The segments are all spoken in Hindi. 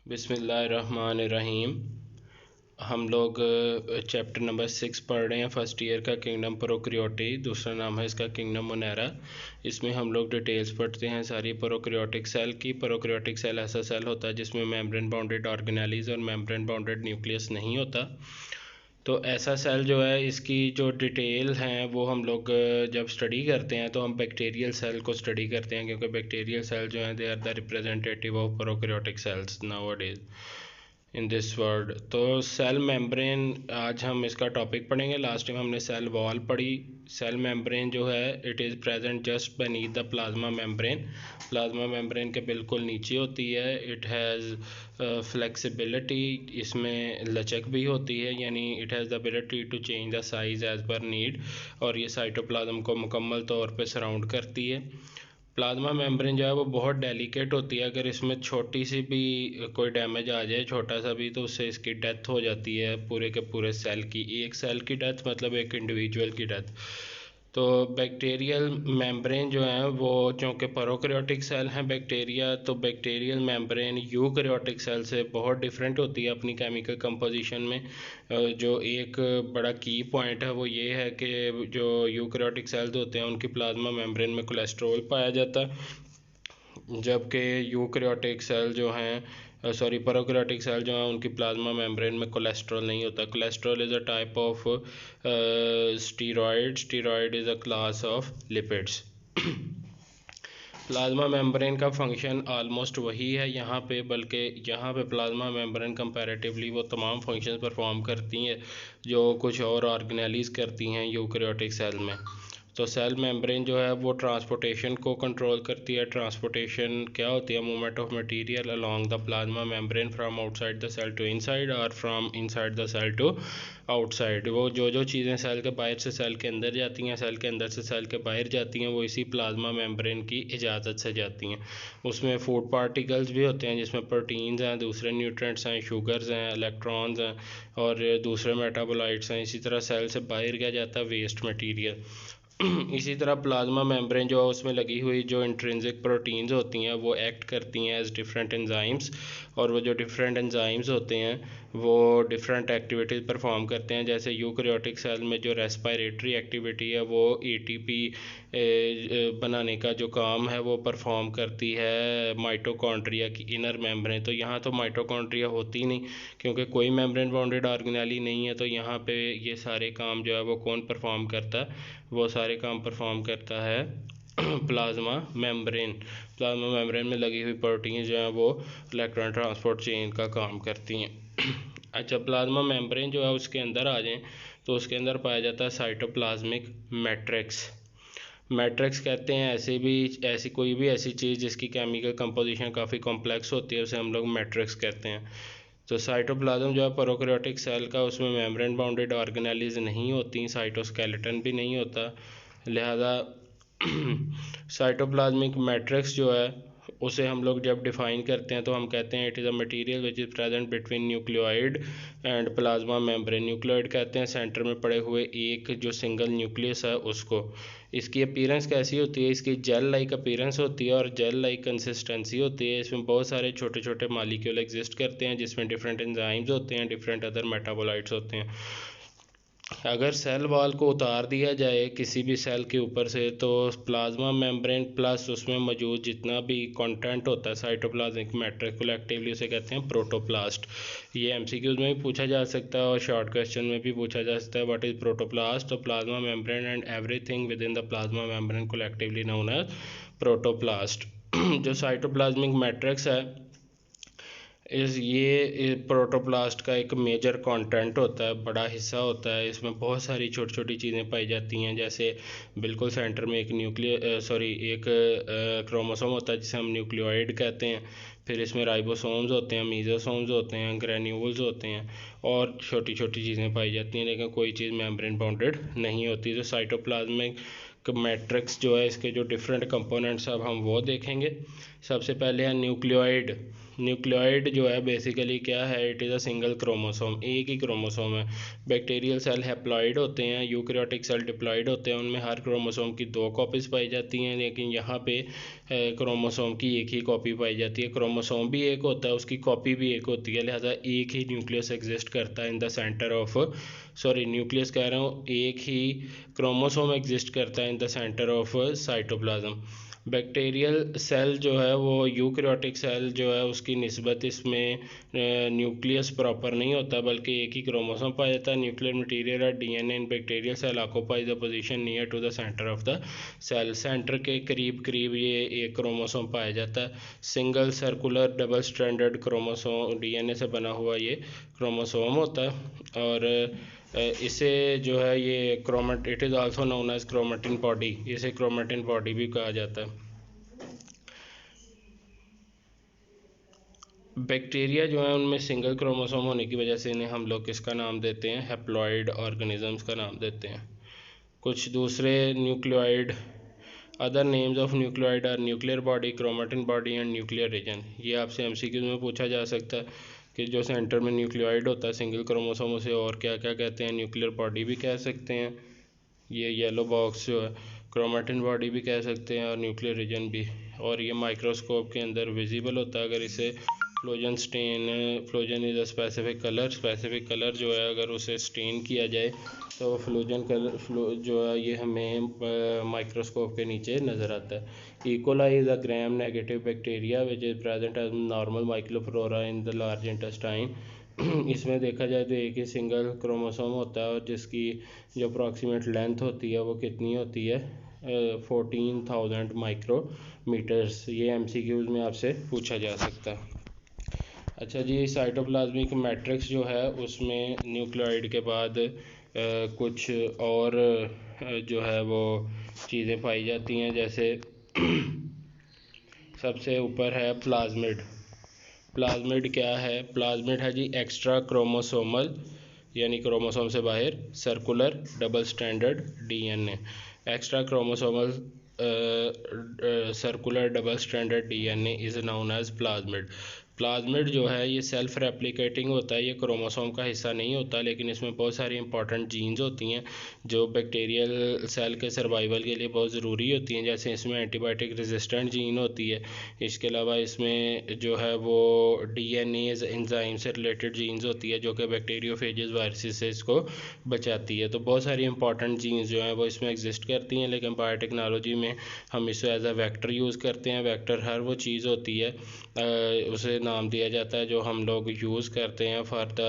बिस्मिल्लाहिर्रहमानिर्रहीम। हम लोग चैप्टर नंबर 6 पढ़ रहे हैं फर्स्ट ईयर का, किंगडम प्रोकैरियोटी। दूसरा नाम है इसका किंगडम मोनेरा। इसमें हम लोग डिटेल्स पढ़ते हैं सारी प्रोकैरियोटिक सेल की। प्रोकैरियोटिक सेल ऐसा सेल होता है जिसमें मेम्ब्रेन बाउंडेड ऑर्गेनेलीज और मेम्ब्रेन बाउंडेड न्यूक्लियस नहीं होता। तो ऐसा सेल जो है, इसकी जो डिटेल हैं वो हम लोग जब स्टडी करते हैं तो हम बैक्टीरियल सेल को स्टडी करते हैं, क्योंकि बैक्टीरियल सेल जो हैं they are the representative of prokaryotic cells nowadays in this world. तो सेल मेम्ब्रेन आज हम इसका टॉपिक पढ़ेंगे। लास्ट टाइम हमने सेल वॉल पढ़ी। सेल मेम्ब्रेन जो है it is present just beneath the plasma membrane. Plasma membrane के बिल्कुल नीचे होती है। इट हैज़ फ्लेक्सिबिलिटी, इसमें लचक भी होती है, यानी it has the ability to change the size as per need. और ये साइटोप्लाज्म को मुकम्मल तौर पे सराउंड करती है। प्लाज्मा मेम्ब्रेन जो है वो बहुत डेलिकेट होती है। अगर इसमें छोटी सी भी कोई डैमेज आ जाए, छोटा सा भी, तो उससे इसकी डेथ हो जाती है, पूरे के पूरे सेल की। एक सेल की डेथ मतलब एक इंडिविजुअल की डेथ। तो बैक्टीरियल मेम्ब्रेन जो है वो, चूँकि प्रोकैरियोटिक सेल हैं बैक्टीरिया, तो बैक्टीरियल मेम्ब्रेन यूकैरियोटिक सेल से बहुत डिफरेंट होती है अपनी केमिकल कंपोजिशन में। जो एक बड़ा की पॉइंट है वो ये है कि जो यूकैरियोटिक सेल्स होते हैं उनकी प्लाज्मा मेम्ब्रेन में कोलेस्ट्रॉल पाया जाता है, जबकि यूकैरियोटिक सेल जो हैं प्रोकैरियोटिक सेल जो हैं उनकी प्लाज्मा मेम्ब्रेन में कोलेस्ट्रॉल नहीं होता। Cholesterol is a type of steroid is a class of lipids. Plasma membrane का फंक्शन आलमोस्ट वही है यहाँ पे, बल्कि यहाँ पे प्लाज्मा मेम्ब्रेन कंपैरेटिवली वो तमाम फंक्शंस परफॉर्म करती हैं जो कुछ और ऑर्गेनेलीज करती हैं यूकैरियोटिक सेल में। तो सेल मेम्ब्रेन जो है वो ट्रांसपोर्टेशन को कंट्रोल करती है। ट्रांसपोर्टेशन क्या होती है? Movement of material along the plasma membrane from outside the cell to inside और from inside the cell to outside. वो जो चीज़ें सेल के बाहर से सेल के अंदर जाती हैं, सेल के अंदर से सेल के बाहर जाती हैं, वो इसी प्लाज्मा मेम्ब्रेन की इजाज़त से जाती हैं। उसमें फूड पार्टिकल्स भी होते हैं जिसमें प्रोटीन्स हैं, दूसरे न्यूट्रिएंट्स हैं, शुगर्स हैं, इलेक्ट्रॉन्स हैं और दूसरे मेटाबोलाइट्स हैं। इसी तरह सेल से बाहर क्या जाता है? Waste material. इसी तरह प्लाज्मा मेम्ब्रेन जो है उसमें लगी हुई जो इंट्रिंसिक प्रोटीन्स होती हैं वो एक्ट करती हैं एज डिफरेंट एंजाइम्स, और वो जो डिफरेंट एंजाइम्स होते हैं वो डिफरेंट एक्टिविटीज़ परफॉर्म करते हैं। जैसे यूकैरियोटिक सेल में जो रेस्पिरेटरी एक्टिविटी है वो एटीपी बनाने का जो काम है वो परफॉर्म करती है माइटोकॉन्ड्रिया की इनर मेम्ब्रेन। तो यहाँ तो माइटोकॉन्ड्रिया होती नहीं, क्योंकि कोई मेम्ब्रेन बाउंडेड ऑर्गेनेली नहीं है। तो यहाँ पे ये सारे काम जो है वो कौन परफॉर्म करता है? वो सारे काम परफॉर्म करता है प्लाज्मा मेम्ब्रेन। प्लाज्मा मेम्ब्रेन में लगी हुई प्रोटीन जो हैं वो इलेक्ट्रॉन ट्रांसपोर्ट चेन का काम करती हैं। अच्छा, प्लाज्मा मेम्ब्रेन जो है उसके अंदर आ जाएं तो उसके अंदर पाया जाता है साइटोप्लाज्मिक मैट्रिक्स। मैट्रिक्स कहते हैं ऐसी कोई भी ऐसी चीज़ जिसकी केमिकल कंपोजिशन काफ़ी कॉम्प्लेक्स होती है, उसे हम लोग मैट्रिक्स कहते हैं। तो साइटोप्लाज्म जो है प्रोकैरियोटिक सेल का, उसमें मेम्ब्रेन बाउंडेड ऑर्गेनेलीज नहीं होती, साइटोस्केलेटन भी नहीं होता। लिहाजा साइटोप्लाज्मिक मैट्रिक्स जो है उसे हम लोग जब डिफ़ाइन करते हैं तो हम कहते हैं it is a material which is present between nucleoid and plasma membrane. Nucleoid कहते हैं सेंटर में पड़े हुए एक जो सिंगल न्यूक्लियस है उसको। इसकी अपीयरेंस कैसी होती है? इसकी जेल लाइक अपीयरेंस होती है और जेल लाइक कंसिस्टेंसी होती है। इसमें बहुत सारे छोटे छोटे मालिक्यूल एग्जिस्ट करते हैं जिसमें डिफरेंट एंजाइम्स होते हैं, डिफरेंट अदर मेटाबोलाइट्स होते हैं। अगर सेल वॉल को उतार दिया जाए किसी भी सेल के ऊपर से, तो प्लाज्मा मेम्ब्रेन प्लस उसमें मौजूद जितना भी कंटेंट होता है साइटोप्लाज्मिक मैट्रिक्स, कलेक्टिवली उसे कहते हैं प्रोटोप्लास्ट। ये एमसीक्यूज में भी पूछा जा सकता है और शॉर्ट क्वेश्चन में भी पूछा जा सकता है व्हाट इज प्रोटोप्लास्ट। तो plasma membrane and everything within the plasma membrane collectively known as protoplast. जो साइटोप्लाज्मिक मैट्रिक्स है ये प्रोटोप्लास्ट का एक मेजर कंटेंट होता है, बड़ा हिस्सा होता है। इसमें बहुत सारी छोटी छोटी चीज़ें पाई जाती हैं, जैसे बिल्कुल सेंटर में एक क्रोमोसोम होता है जिसे हम न्यूक्लियोइड कहते हैं। फिर इसमें राइबोसोम्स होते हैं, मीजोसोम्स होते हैं, ग्रेन्यूल्स होते हैं और छोटी छोटी चीज़ें पाई जाती हैं, लेकिन कोई चीज़ मेम्ब्रेन बाउंडेड नहीं होती। तो साइटोप्लाज्मिक मैट्रिक्स जो है इसके जो डिफरेंट कंपोनेंट्स अब हम वो देखेंगे। सबसे पहले है न्यूक्लियोइड। न्यूक्लियोइड जो है बेसिकली क्या है, it is a single chromosome, एक ही क्रोमोसोम है। बैक्टीरियल सेल हैप्लॉइड होते हैं, यूकैरियोटिक सेल डिप्लॉइड होते हैं, उनमें हर क्रोमोसोम की 2 कॉपीज़ पाई जाती हैं, लेकिन यहाँ पे क्रोमोसोम की एक ही कॉपी पाई जाती है। क्रोमोसोम भी एक होता है, उसकी कॉपी भी एक होती है, लिहाजा एक ही न्यूक्लियस एग्जिस्ट करता है in the centre of, sorry nucleus कह रहा हूँ, एक ही क्रोमोसोम एग्जिस्ट करता है in the centre of cytoplasm. Bacterial cell जो है वो यूकैरियोटिक सेल जो है उसकी निस्बत इसमें न्यूक्लियस प्रॉपर नहीं होता, बल्कि एक ही क्रोमोसोम पाया जाता है। न्यूक्लियर मटेरियल और DNA in bacterial cell occupies the position near to the centre of the cell. Centre के करीब करीब ये एक क्रोमोसोम पाया जाता है। Single circular double stranded chromosome, DNA से बना हुआ ये क्रोमोसोम होता है। और इसे जो है ये क्रोमेट, it is also known as chromatin body, इसे क्रोमेटिन बॉडी भी कहा जाता है। बैक्टीरिया जो है उनमें सिंगल क्रोमोसोम होने की वजह से इन्हें हम लोग किसका नाम देते हैं, हैप्लॉइड ऑर्गेनिजम्स का नाम देते हैं। कुछ दूसरे nucleoid, other names of nucleoid are nuclear body, chromatin body and nuclear region. ये आपसे एमसीक्यू में पूछा जा सकता है कि जो सेंटर में न्यूक्लियोइड होता है सिंगल क्रोमोसोम, उसे और क्या क्या कहते हैं, न्यूक्लियर बॉडी भी कह सकते हैं, ये येलो बॉक्स जो है, क्रोमेटिन बॉडी भी कह सकते हैं, और न्यूक्लियर रीजन भी। और ये माइक्रोस्कोप के अंदर विजिबल होता है। अगर इसे phloxine stain, phloxine is a specific colour जो है अगर उसे स्टेन किया जाए तो फ्लोजन कलर जो है ये हमें माइक्रोस्कोप के नीचे नज़र आता है। E coli is a gram negative bacteria which is present as normal microflora in the large intestine. इसमें देखा जाए तो एक ही सिंगल क्रोमोसोम होता है और जिसकी जो अप्रॉक्सीमेट लेंथ होती है वो कितनी होती है, 14,000 माइक्रोमीटर्स। ये एमसीक्यूज़ में आपसे पूछा जा सकता है। अच्छा जी, साइटोप्लाज्मिक मैट्रिक्स जो है उसमें न्यूक्लियोइड के बाद कुछ और जो है वो चीज़ें पाई जाती हैं, जैसे सबसे ऊपर है प्लाज्मिड। प्लाज्मिड क्या है, प्लाज्मिड है जी एक्स्ट्रा क्रोमोसोमल, यानी क्रोमोसोम से बाहर, circular double stranded DNA. Extra chromosomal circular double stranded DNA is known as plasmid. Plasmid जो है ये सेल्फ रेप्लिकेटिंग होता है, ये क्रोमोसोम का हिस्सा नहीं होता, लेकिन इसमें बहुत सारी इंपॉर्टेंट जीन्स होती हैं जो बैक्टीरियल सेल के सर्वाइवल के लिए बहुत ज़रूरी होती हैं। जैसे इसमें एंटीबायोटिक रेजिस्टेंट जीन होती है, इसके अलावा इसमें जो है वो डीएनए एंजाइम से रिलेटेड जीन्स होती है जो कि बैक्टीरियोफेजेस वायरसेस से इसको बचाती है। तो बहुत सारी इंपॉर्टेंट जीन्स जो हैं वो इसमें एग्जिस्ट करती हैं, लेकिन बायोटेक्नोलॉजी में हम इसे एज अ वेक्टर यूज़ करते हैं। वेक्टर हर वो चीज़ होती है, उसे नाम दिया जाता है जो हम लोग यूज़ करते हैं फॉर द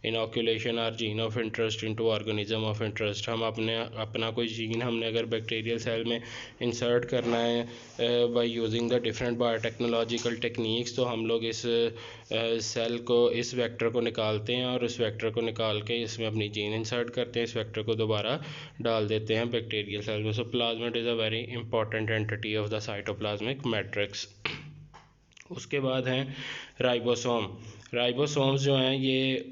इनोकुलेशन और gene of interest into organism of interest. हम अपना कोई जीन हमने अगर बैक्टीरियल सेल में इंसर्ट करना है by using the different biotechnological techniques, तो हम लोग इस सेल को, इस वेक्टर को निकालते हैं और उस वेक्टर को निकाल के इसमें अपनी जीन इंसर्ट करते हैं, इस वेक्टर को दोबारा डाल देते हैं बैक्टीरियल सेल में। So plasmid is a very important entity of the cytoplasmic matrix. उसके बाद हैं राइबोसोम। राइबोसोम्स जो हैं ये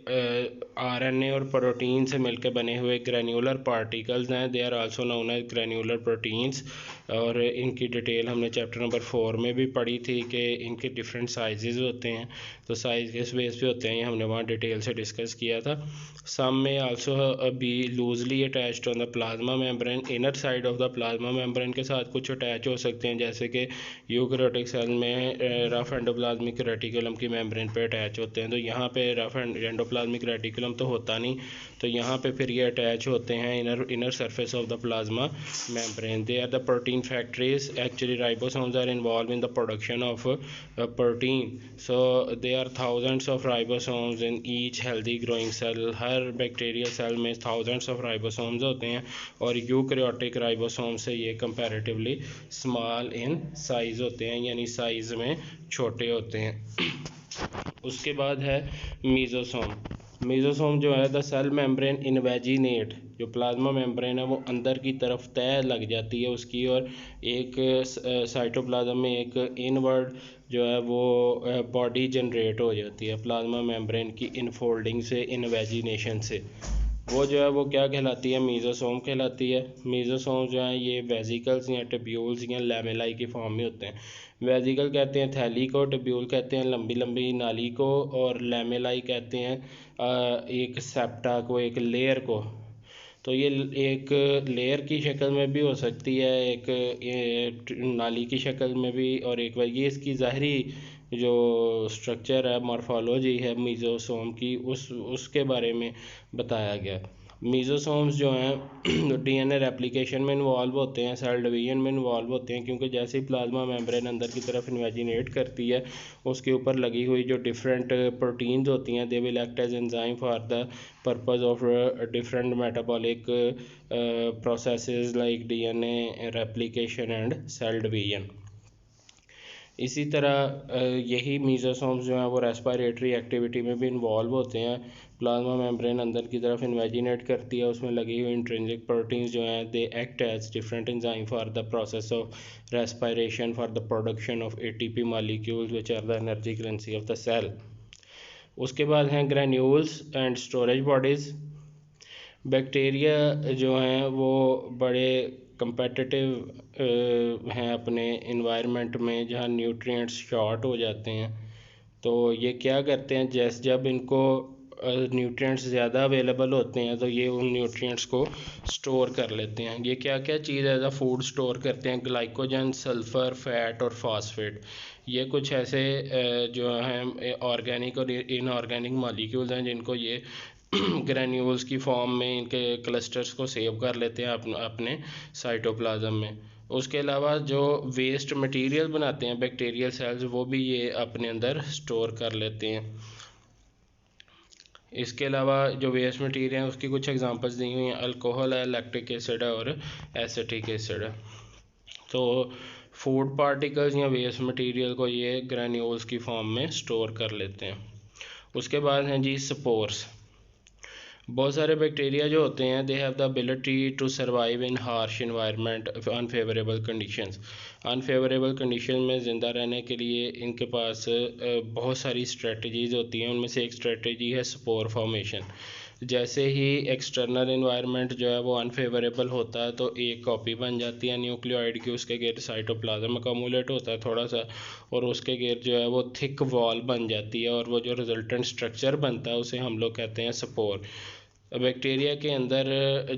आरएनए और प्रोटीन से मिलकर बने हुए ग्रैन्युलर पार्टिकल्स हैं। They are also known as granular proteins, और इनकी डिटेल हमने चैप्टर नंबर 4 में भी पढ़ी थी कि इनके डिफरेंट साइजेस होते हैं, तो साइज किस बेस पे होते हैं ये हमने वहाँ डिटेल से डिस्कस किया था। सम में also be loosely attached on the plasma membrane, inner side of the plasma membrane के साथ कुछ अटैच हो सकते हैं, जैसे कि यूकैरियोटिक सेल में रफ एंडोप्लाज्मिक रेटिकुलम की मेम्ब्रेन पे अटैच होते हैं, तो यहाँ पे रफ एंडोप्लाज्मिक रेटिकुलम तो होता नहीं, तो यहाँ पे फिर ये अटैच होते हैं inner surface of the plasma membrane. They are the protein factories, actually ribosomes are involve in the production of protein, so they are thousands of ribosomes in each healthy growing cell. हर बैक्टीरियल सेल में थाउजेंड्स ऑफ राइबोसोम्स होते हैं, और यूकैरियोटिक राइबोसोम से ये कंपैरेटिवली स्मॉल इन साइज़ होते हैं, यानी साइज़ में छोटे होते हैं। उसके बाद है मीजोसोम। मीजोसोम जो है द सेल मेम्ब्रेन इनवेजिनेट, जो प्लाज्मा मेम्ब्रेन है वो अंदर की तरफ तय लग जाती है उसकी, और एक साइटोप्लाज्म में एक इनवर्ड जो है वो बॉडी जनरेट हो जाती है प्लाज्मा मेम्ब्रेन की इनफोल्डिंग से, इनवेजिनेशन से। वो जो है वो क्या कहलाती है, मीज़ोसोम कहलाती है। मीज़ोसोम जो है ये वेजिकल्स या टिब्यूल्स या लैमेलाई की फॉर्म में होते हैं। वेजिकल कहते हैं थैली को, टिब्यूल कहते हैं लंबी लंबी नाली को, और लैमेलाई कहते हैं एक सेप्टा को, एक लेयर को। तो ये एक लेयर की शक्ल में भी हो सकती है, एक नाली की शक्ल में भी, और एक बार ये इसकी ज़ाहरी जो स्ट्रक्चर है, मॉर्फोलॉजी है मीज़ोसोम की, उसके बारे में बताया गया। मीज़ोसोम्स जो हैं डीएनए रेप्लिकेशन में इन्वॉल्व होते हैं, सेल डिवीजन में इन्वॉल्व होते हैं, क्योंकि जैसे ही प्लाज्मा मेम्ब्रेन अंदर की तरफ इन्वेजिनेट करती है, उसके ऊपर लगी हुई जो डिफरेंट प्रोटीन्स होती हैं, they will act as enzyme for the purpose of different metabolic processes like DNA replication and cell division. इसी तरह यही मीज़ोसोम्स जो हैं वो रेस्पिरेटरी एक्टिविटी में भी इन्वॉल्व होते हैं। प्लाज्मा मेम्ब्रेन अंदर की तरफ इन्वेजिनेट करती है, उसमें लगी हुई इंट्रिंसिक प्रोटीन्स जो हैं they act as different enzyme for the process of respiration for the production of ATP molecules which are the energy currency of the cell. उसके बाद हैं granules and storage bodies. Bacteria जो हैं वो बड़े कंपेटिटिव हैं अपने इन्वायरमेंट में, जहाँ न्यूट्रिएंट्स शॉर्ट हो जाते हैं। तो ये क्या करते हैं, जैसे जब इनको न्यूट्रिएंट्स ज़्यादा अवेलेबल होते हैं तो ये उन न्यूट्रिएंट्स को स्टोर कर लेते हैं। ये क्या क्या चीज़ एज अ फूड स्टोर करते हैं, ग्लाइकोजन, सल्फ़र, फैट और फास्फेट। ये कुछ ऐसे जो हैं ऑर्गेनिक और इनऑर्गेनिक मॉलिक्यूल्स हैं जिनको ये ग्रैन्यूल्स की फॉर्म में इनके क्लस्टर्स को सेव कर लेते हैं अपने साइटोप्लाज्म में। उसके अलावा जो वेस्ट मटेरियल बनाते हैं बैक्टीरियल सेल्स, वो भी ये अपने अंदर स्टोर कर लेते हैं। इसके अलावा जो वेस्ट मटेरियल है उसकी कुछ एग्जांपल्स दी हुई हैं, अल्कोहल है, लैक्टिक एसिड है और एसिटिक एसिड है। तो फूड पार्टिकल्स या वेस्ट मटेरियल को ये ग्रैन्यूल्स की फॉर्म में स्टोर कर लेते हैं। उसके बाद हैं जी स्पोर्स। बहुत सारे बैक्टीरिया जो होते हैं they have the ability to survive in harsh environment unfavourable conditions. Unfavourable condition में ज़िंदा रहने के लिए इनके पास बहुत सारी स्ट्रेटजीज़ होती हैं। उनमें से एक स्ट्रेटजी है स्पोर फॉर्मेशन। जैसे ही एक्सटर्नल इन्वायरमेंट जो है वो अनफेवरेबल होता है तो एक कॉपी बन जाती है न्यूक्लियोइड की, उसके गिर्द साइटोप्लाज्म में अकोमोलेट होता है थोड़ा सा, और उसके गिर्द जो है वो थिक वॉल बन जाती है, और वो जो रिजल्टेंट स्ट्रक्चर बनता है उसे हम लोग कहते हैं स्पोर। बैक्टीरिया के अंदर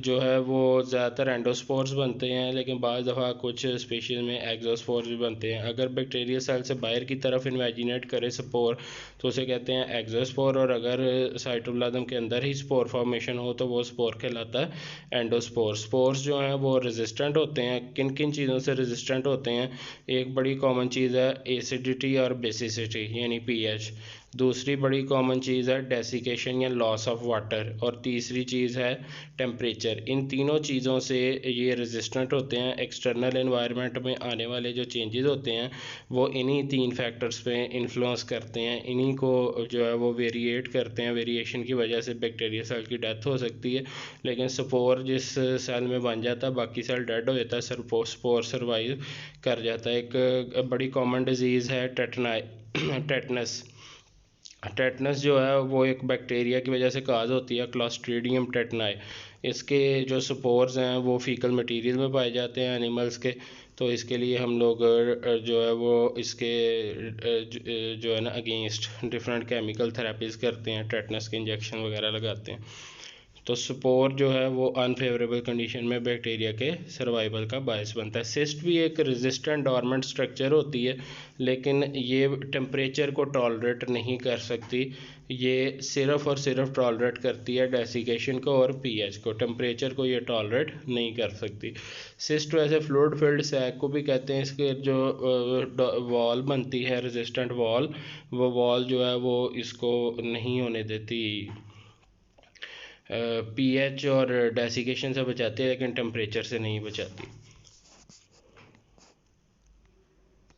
जो है वो ज़्यादातर एंडोस्पोर्स बनते हैं, लेकिन बाज़ दफ़ा कुछ स्पीशीज़ में एक्सोस्पोर्स भी बनते हैं। अगर बैक्टीरिया सेल से बाहर की तरफ इन्वेजिनेट करे स्पोर तो उसे कहते हैं एक्सोस्पोर, और अगर साइटोप्लाज्म के अंदर ही स्पोर फॉर्मेशन हो तो वो स्पोर कहलाता है एंडोस्पोर। स्पोर्स जो हैं वो रेजिस्टेंट होते हैं। किन किन चीज़ों से रेजिस्टेंट होते हैं, एक बड़ी कॉमन चीज़ है एसिडिटी और बेसिसिटी यानी पीएच। दूसरी बड़ी कॉमन चीज़ है डेसिकेशन या लॉस ऑफ वाटर, और तीसरी चीज़ है टेम्परेचर। इन तीनों चीज़ों से ये रेजिस्टेंट होते हैं। एक्सटर्नल एनवायरनमेंट में आने वाले जो चेंजेस होते हैं वो इन्हीं तीन फैक्टर्स पे इन्फ्लुएंस करते हैं, इन्हीं को जो है वो वेरिएट करते हैं। वेरिएशन की वजह से बैक्टीरिया सेल की डेथ हो सकती है, लेकिन स्पोर जिस सेल में बन जाता है बाकी सेल डेड हो जाता है, स्पोर सर्वाइव कर जाता है। एक बड़ी कॉमन डिजीज़ है टेटनस। टेटनस जो है वो एक बैक्टीरिया की वजह से काज होती है, क्लॉस्ट्रीडियम टेटनाई। इसके जो स्पोर्स हैं वो फीकल मटेरियल में पाए जाते हैं एनिमल्स के। तो इसके लिए हम लोग जो है वो इसके जो है ना अगेंस्ट डिफरेंट केमिकल थेरेपीज़ करते हैं, टेटनस के इंजेक्शन वगैरह लगाते हैं। तो स्पोर जो है वो अनफेवरेबल कंडीशन में बैक्टीरिया के सर्वाइवल का बायस बनता है। सिस्ट भी एक रेजिस्टेंट डॉर्मेंट स्ट्रक्चर होती है, लेकिन ये टेम्परेचर को टॉलरेट नहीं कर सकती। ये सिर्फ और सिर्फ टॉलरेट करती है डेसिकेशन को और पीएच को, टेम्परेचर को ये टॉलरेट नहीं कर सकती। सिस्ट वैसे फ्लूइड फिल्ड सैक को भी कहते हैं। इसके जो वॉल बनती है रेजिस्टेंट वॉल, वो वॉल जो है वो इसको नहीं होने देती, पीएच और डेसिकेशन से बचाती है, लेकिन टेम्परेचर से नहीं बचाती।